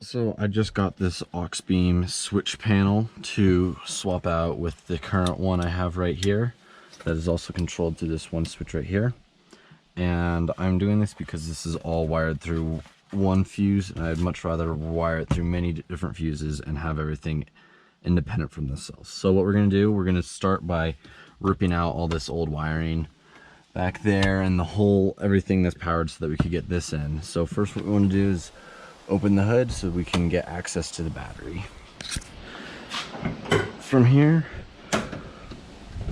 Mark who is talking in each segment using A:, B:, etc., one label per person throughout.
A: So I just got this aux beam switch panel to swap out with the current one I have right here that is also controlled through this one switch right here. And I'm doing this because this is all wired through one fuse, and I'd much rather wire it through many different fuses and have everything independent from themselves. So what we're going to do, we're going to start by ripping out all this old wiring back there and the whole everything that's powered so that we could get this in. So first what we want to do is open the hood so we can get access to the battery. From here,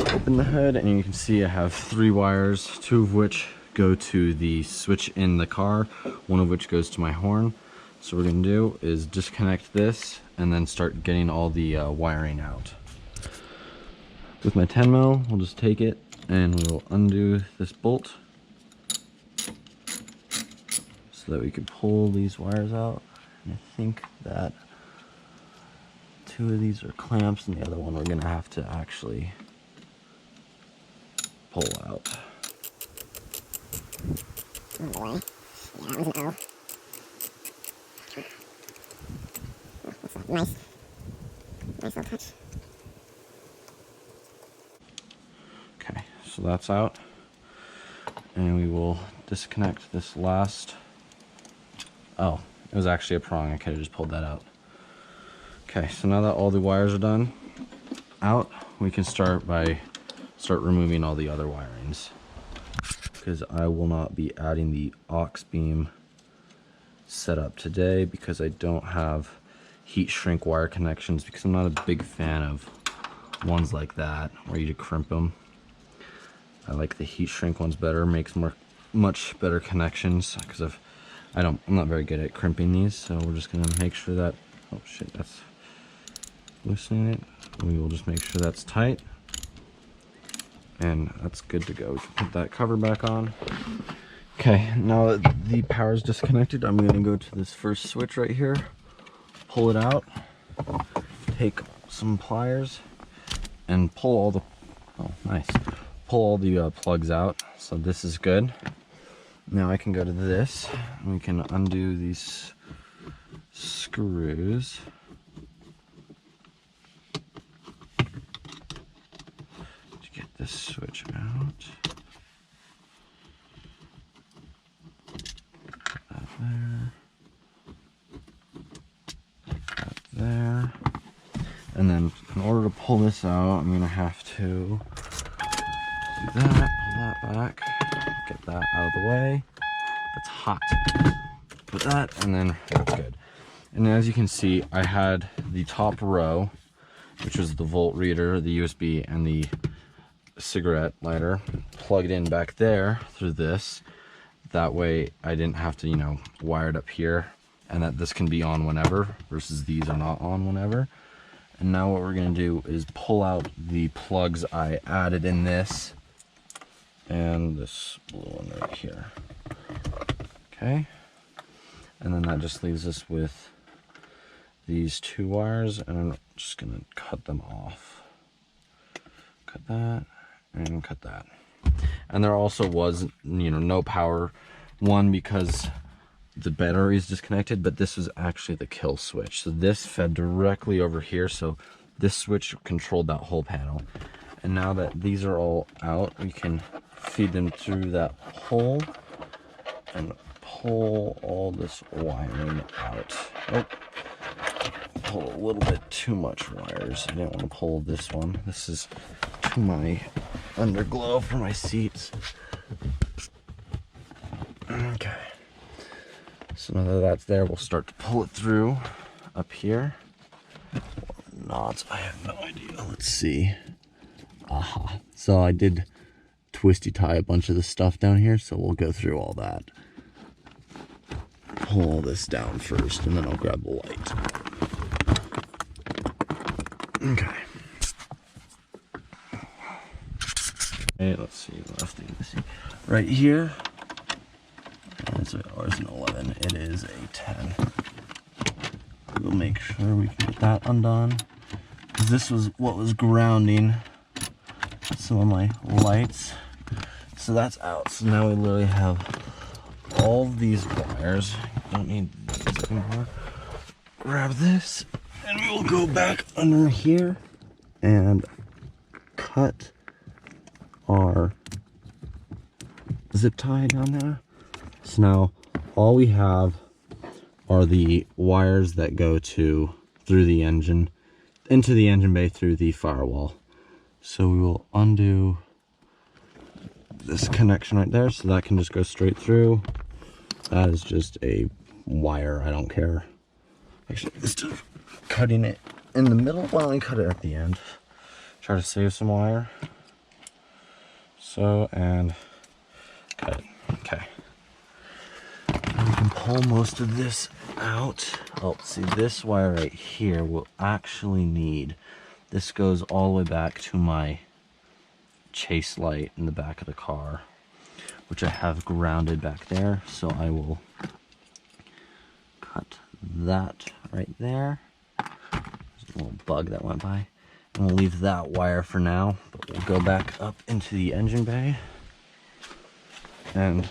A: open the hood and you can see I have 3 wires, 2 of which go to the switch in the car, 1 of which goes to my horn. So what we're going to do is disconnect this and then start getting all the wiring out. With my 10 mil, we'll just take it and we'll undo this bolt so that we can pull these wires out. And I think that 2 of these are clamps and the other one we're going to have to actually pull out.
B: Oh boy. Yeah, that was an O. Oh, that's a nice little touch.
A: Okay, so that's out. And we will disconnect this last. Oh, it was actually a prong. I could have just pulled that out. Okay, so now that all the wires are done out, we can start removing all the other wirings, because I will not be adding the aux beam setup today because I don't have heat shrink wire connections, because I'm not a big fan of ones like that where you crimp them. I like the heat shrink ones better, makes much better connections, because I'm not very good at crimping these. So we're just gonna make sure that, oh shit, that's loosening it. We will just make sure that's tight, and that's good to go. We can put that cover back on. Okay, now that the power is disconnected, I'm gonna go to this first switch right here, pull it out, take some pliers, and pull all the, oh nice, pull all the plugs out. So this is good. Now I can go to this, and we can undo these screws. To get this switch out. That there. That there. And then in order to pull this out, I'm gonna have to do that, pull that back, get that out of the way. That's hot. Put that, and then that's good. And as you can see, I had the top row, which was the volt reader, the USB, and the cigarette lighter, plugged in back there through this. That way I didn't have to, you know, wire it up here, and that this can be on whenever versus these are not on whenever. And now what we're gonna do is pull out the plugs I added in this and this blue one right here. Okay, and then that just leaves us with these 2 wires, and I'm just gonna cut them off. Cut that and cut that. And there also was, you know, no power, one because the battery is disconnected, but this was actually the kill switch. So this fed directly over here, so this switch controlled that whole panel. And now that these are all out, we can feed them through that hole and pull all this wiring out. Oh, pull a little bit too much wires. I didn't want to pull this one. This is my underglow for my seats. Okay. So now that that's there, we'll start to pull it through up here. Or not, I have no idea. Let's see. Aha. So I did twisty tie a bunch of the stuff down here, so we'll go through all that. Pull all this down first, and then I'll grab the light. Okay. Okay, let's see, last thing to see. Right here, it's an 11, it is a 10. We'll make sure we can get that undone, because this was what was grounding some of my lights. So that's out. So now we literally have all these wires. Don't need these anymore. grab this and we will go back under here and cut our zip tie down there. So now all we have are the wires that go through the engine, into the engine bay through the firewall. So we will undo this connection right there, so that can just go straight through. That is just a wire, I don't care. Actually, instead of cutting it in the middle, why don't we cut it at the end? Try to save some wire. So, and cut it. Okay. Now we can pull most of this out. Oh, see, this wire right here will actually need, this goes all the way back to my chase light in the back of the car, which I have grounded back there. So I will cut that right there. There's a little bug that went by. And we'll leave that wire for now, but we'll go back up into the engine bay and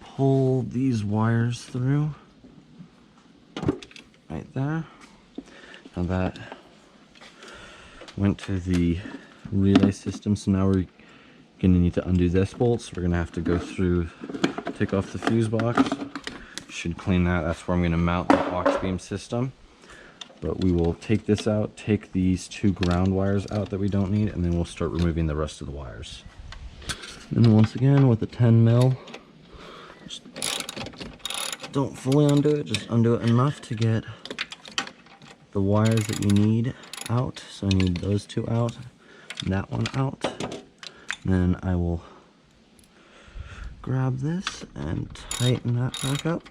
A: pull these wires through right there. Now that went to the relay system, so now we're gonna need to undo this bolt. So we're gonna have to go through, take off the fuse box. Should clean that. That's where I'm gonna mount the aux beam system. But we will take this out, take these two ground wires out that we don't need, and then we'll start removing the rest of the wires. And once again, with a 10 mil, just don't fully undo it, just undo it enough to get the wires that you need out. So I need those two out, and that one out. Then I will grab this and tighten that back up.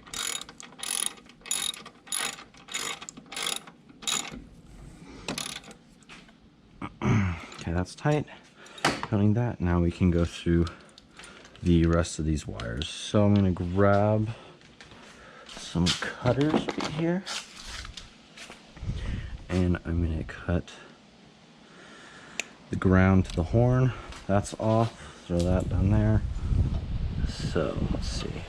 A: Okay, that's tight. Cutting that. Now we can go through the rest of these wires. So I'm gonna grab some cutters right here, and I'm gonna cut the ground to the horn. That's off. Throw that down there. So let's see.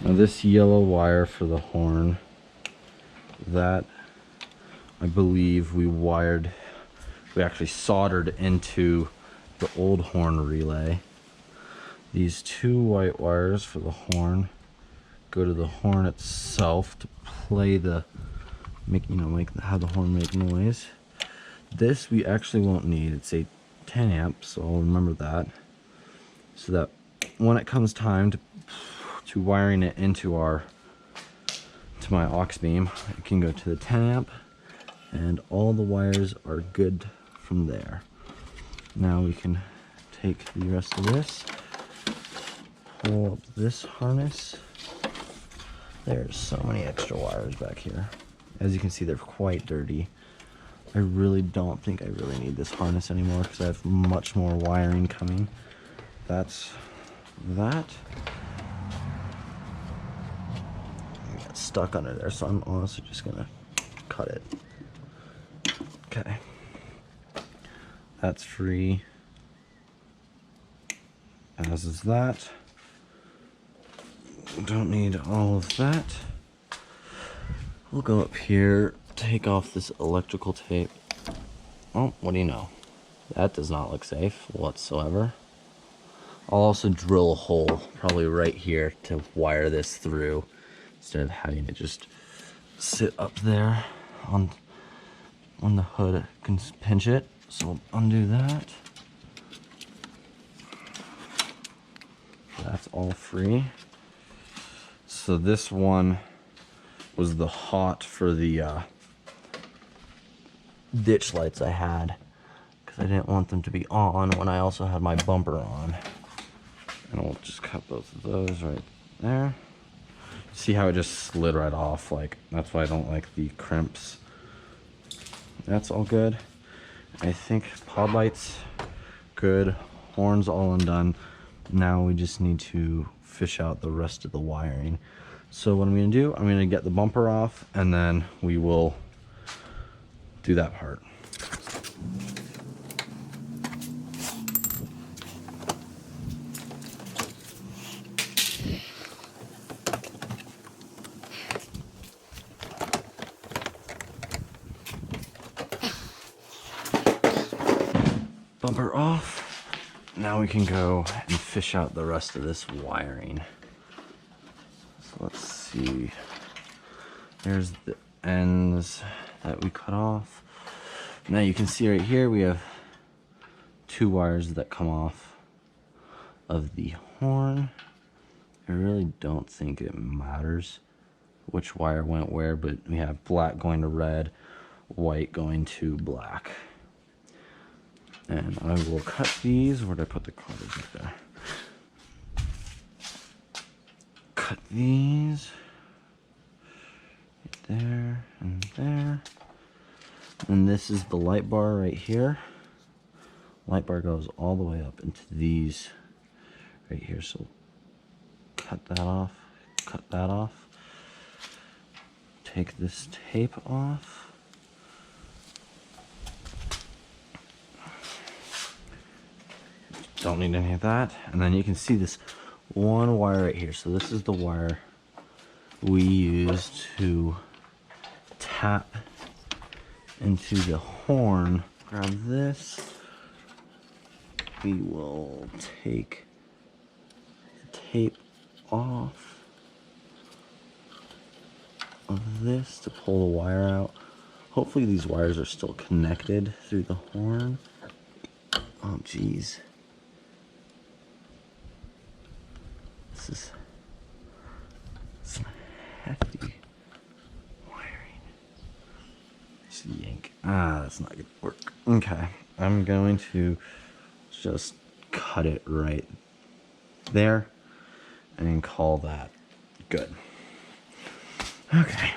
A: Now this yellow wire for the horn, that I believe we actually soldered into the old horn relay. These two white wires for the horn go to the horn itself to play the, have the horn make noise. This we actually won't need. It's a 10 amp, so I'll remember that. So that when it comes time to wiring it into my aux beam, it can go to the 10 amp, and all the wires are good from there. Now we can take the rest of this, pull up this harness. There's so many extra wires back here. As you can see, they're quite dirty. I really don't think I really need this harness anymore because I have much more wiring coming. That's that. I got stuck under there, so I'm honestly just gonna cut it. Okay. That's free. As is that. Don't need all of that. We'll go up here, take off this electrical tape. Oh, what do you know? That does not look safe whatsoever. I'll also drill a hole probably right here to wire this through instead of having it just sit up there on the hood. I can pinch it. So we'll undo that. That's all free. So this one was the hot for the ditch lights I had, because I didn't want them to be on when I also had my bumper on. And we'll just cut both of those right there. See how it just slid right off? Like, that's why I don't like the crimps. That's all good. I think pod lights good, horns all undone. Now we just need to fish out the rest of the wiring. So what I'm gonna do, I'm gonna get the bumper off, and then we will do that part. bumper off. Now we can go and fish out the rest of this wiring. So let's see. There's the ends that we cut off. Now you can see right here we have 2 wires that come off of the horn. I really don't think it matters which wire went where, but we have black going to red, white going to black. And I will cut these. Where did I put the cutters? Right there. Cut these. Right there and there. And this is the light bar right here. Light bar goes all the way up into these right here. So cut that off. Cut that off. Take this tape off. Don't need any of that. And then you can see this one wire right here. So this is the wire we use to tap into the horn. Grab this. We will take the tape off of this to pull the wire out. Hopefully these wires are still connected through the horn. Oh geez. This is some hefty wiring. Let's yank. That's not gonna work. Okay, I'm going to just cut it right there and call that good. Okay.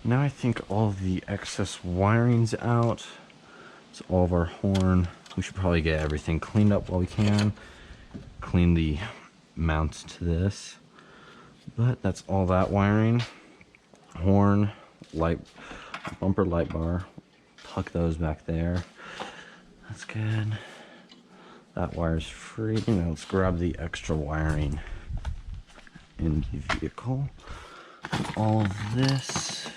A: Now I think all of the excess wiring's out. It's all of our horn. We should probably get everything cleaned up while we can. Clean the mounts to this, but that's all that wiring. Horn, light, bumper, light bar, tuck those back there. That's good. That wire's free. Now let's grab the extra wiring in the vehicle. All of this,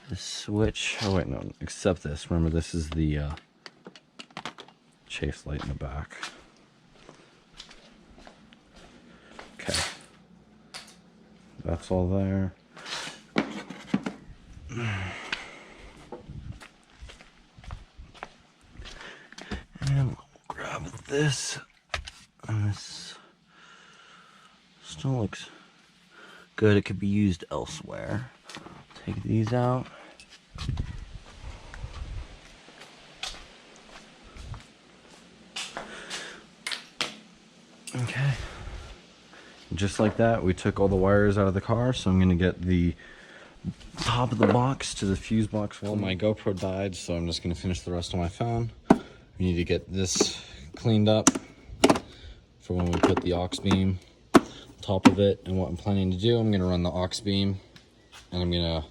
A: the switch, oh wait, no, except this. Remember, this is the chase light in the back. Okay, that's all there. And we'll grab this, and this still looks good. It could be used elsewhere. Take these out. Okay. Just like that, we took all the wires out of the car, so I'm gonna get the top of the box to the fuse box. Well, my GoPro died, so I'm just gonna finish the rest on my phone. We need to get this cleaned up for when we put the aux beam top of it. And what I'm planning to do, I'm gonna run the aux beam and I'm gonna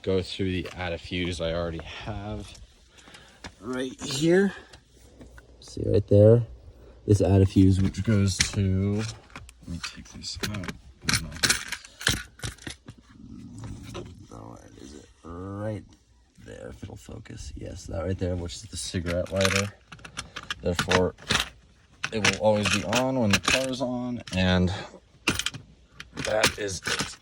A: go through the add a fuse I already have right here. See right there, this add a fuse, which goes to, let me take this out. No, where is it? Right there, if it'll focus. Yes, that right there, which is the cigarette lighter. Therefore, it will always be on when the car is on, and that is it.